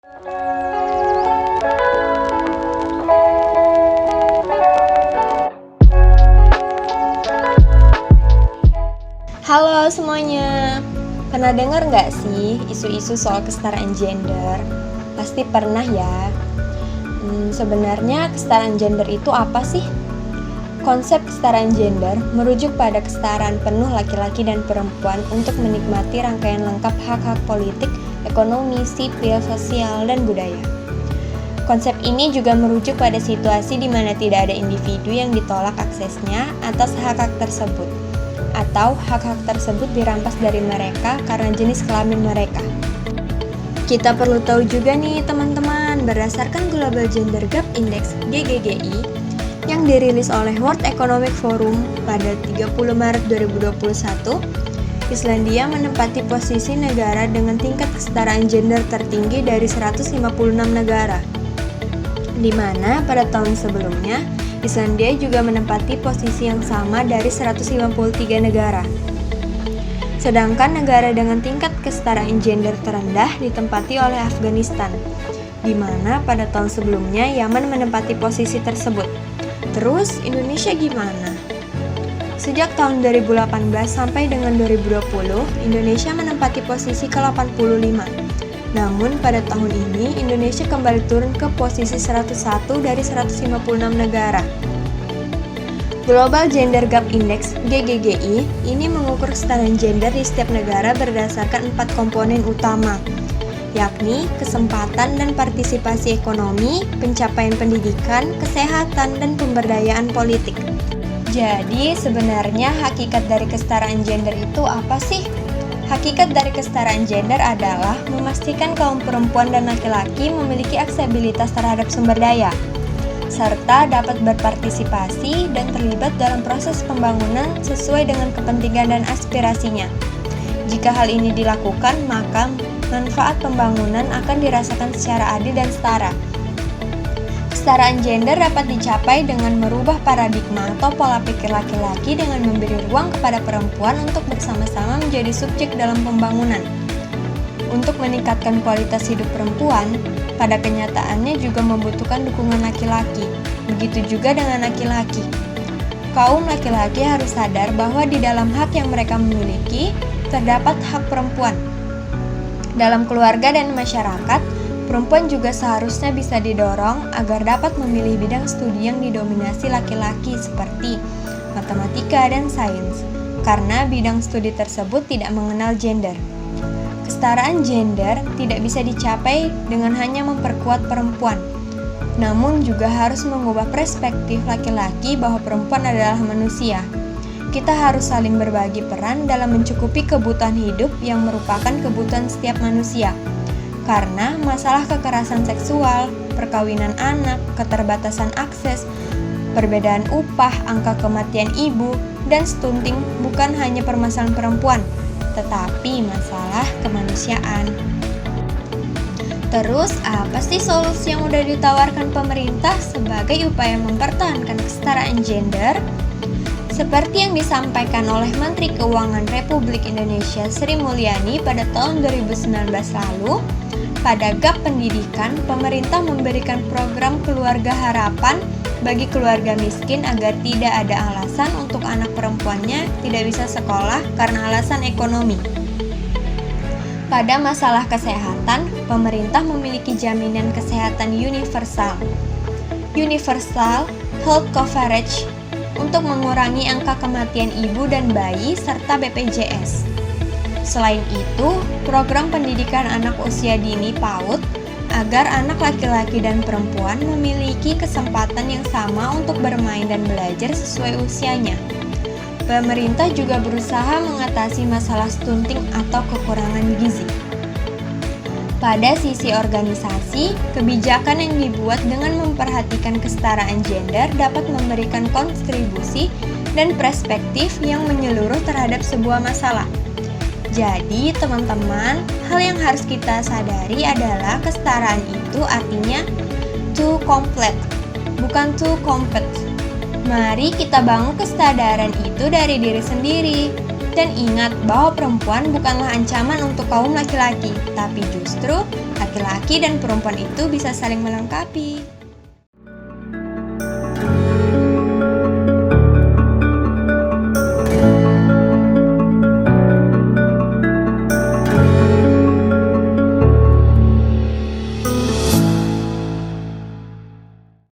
Halo semuanya, pernah dengar nggak sih isu-isu soal kesetaraan gender? Pasti pernah ya. Sebenarnya kesetaraan gender itu apa sih? Konsep kesetaraan gender merujuk pada kesetaraan penuh laki-laki dan perempuan untuk menikmati rangkaian lengkap hak-hak politik, ekonomi, sipil, sosial, dan budaya. Konsep ini juga merujuk pada situasi di mana tidak ada individu yang ditolak aksesnya atas hak-hak tersebut, atau hak-hak tersebut dirampas dari mereka karena jenis kelamin mereka. Kita perlu tahu juga nih teman-teman, berdasarkan Global Gender Gap Index (GGGI) yang dirilis oleh World Economic Forum pada 30 Maret 2021, Islandia menempati posisi negara dengan tingkat kesetaraan gender tertinggi dari 156 negara, di mana pada tahun sebelumnya Islandia juga menempati posisi yang sama dari 153 negara. Sedangkan negara dengan tingkat kesetaraan gender terendah ditempati oleh Afghanistan, di mana pada tahun sebelumnya Yaman menempati posisi tersebut. Terus Indonesia gimana? Sejak tahun 2018 sampai dengan 2020, Indonesia menempati posisi ke-85. Namun pada tahun ini Indonesia kembali turun ke posisi 101 dari 156 negara. Global Gender Gap Index (GGGI) ini mengukur kesetaraan gender di setiap negara berdasarkan 4 komponen utama, yakni kesempatan dan partisipasi ekonomi, pencapaian pendidikan, kesehatan, dan pemberdayaan politik. Jadi sebenarnya hakikat dari kesetaraan gender itu apa sih? Hakikat dari kesetaraan gender adalah memastikan kaum perempuan dan laki-laki memiliki aksesibilitas terhadap sumber daya, serta dapat berpartisipasi dan terlibat dalam proses pembangunan sesuai dengan kepentingan dan aspirasinya. Jika hal ini dilakukan, maka manfaat pembangunan akan dirasakan secara adil dan setara. Kesetaraan gender dapat dicapai dengan merubah paradigma atau pola pikir laki-laki dengan memberi ruang kepada perempuan untuk bersama-sama menjadi subjek dalam pembangunan. Untuk meningkatkan kualitas hidup perempuan, pada kenyataannya juga membutuhkan dukungan laki-laki. Begitu juga dengan laki-laki. Kaum laki-laki harus sadar bahwa di dalam hak yang mereka miliki, terdapat hak perempuan. Dalam keluarga dan masyarakat, perempuan juga seharusnya bisa didorong agar dapat memilih bidang studi yang didominasi laki-laki seperti matematika dan sains, karena bidang studi tersebut tidak mengenal gender. Kesetaraan gender tidak bisa dicapai dengan hanya memperkuat perempuan, namun juga harus mengubah perspektif laki-laki bahwa perempuan adalah manusia. Kita harus saling berbagi peran dalam mencukupi kebutuhan hidup yang merupakan kebutuhan setiap manusia. Karena masalah kekerasan seksual, perkawinan anak, keterbatasan akses, perbedaan upah, angka kematian ibu, dan stunting bukan hanya permasalahan perempuan, tetapi masalah kemanusiaan. Terus, apa sih solusi yang udah ditawarkan pemerintah sebagai upaya mempertahankan kesetaraan gender? Seperti yang disampaikan oleh Menteri Keuangan Republik Indonesia Sri Mulyani pada tahun 2019 lalu, pada GAP Pendidikan, pemerintah memberikan program Keluarga Harapan bagi keluarga miskin agar tidak ada alasan untuk anak perempuannya tidak bisa sekolah karena alasan ekonomi. Pada masalah kesehatan, pemerintah memiliki jaminan kesehatan universal Health Coverage untuk mengurangi angka kematian ibu dan bayi serta BPJS. Selain itu, program pendidikan anak usia dini PAUD agar anak laki-laki dan perempuan memiliki kesempatan yang sama untuk bermain dan belajar sesuai usianya. Pemerintah juga berusaha mengatasi masalah stunting atau kekurangan gizi. Pada sisi organisasi, kebijakan yang dibuat dengan memperhatikan kesetaraan gender dapat memberikan kontribusi dan perspektif yang menyeluruh terhadap sebuah masalah. Jadi, teman-teman, hal yang harus kita sadari adalah kesetaraan itu artinya to complete, bukan to compete. Mari kita bangun kesadaran itu dari diri sendiri. Dan ingat bahwa perempuan bukanlah ancaman untuk kaum laki-laki, tapi justru laki-laki dan perempuan itu bisa saling melengkapi.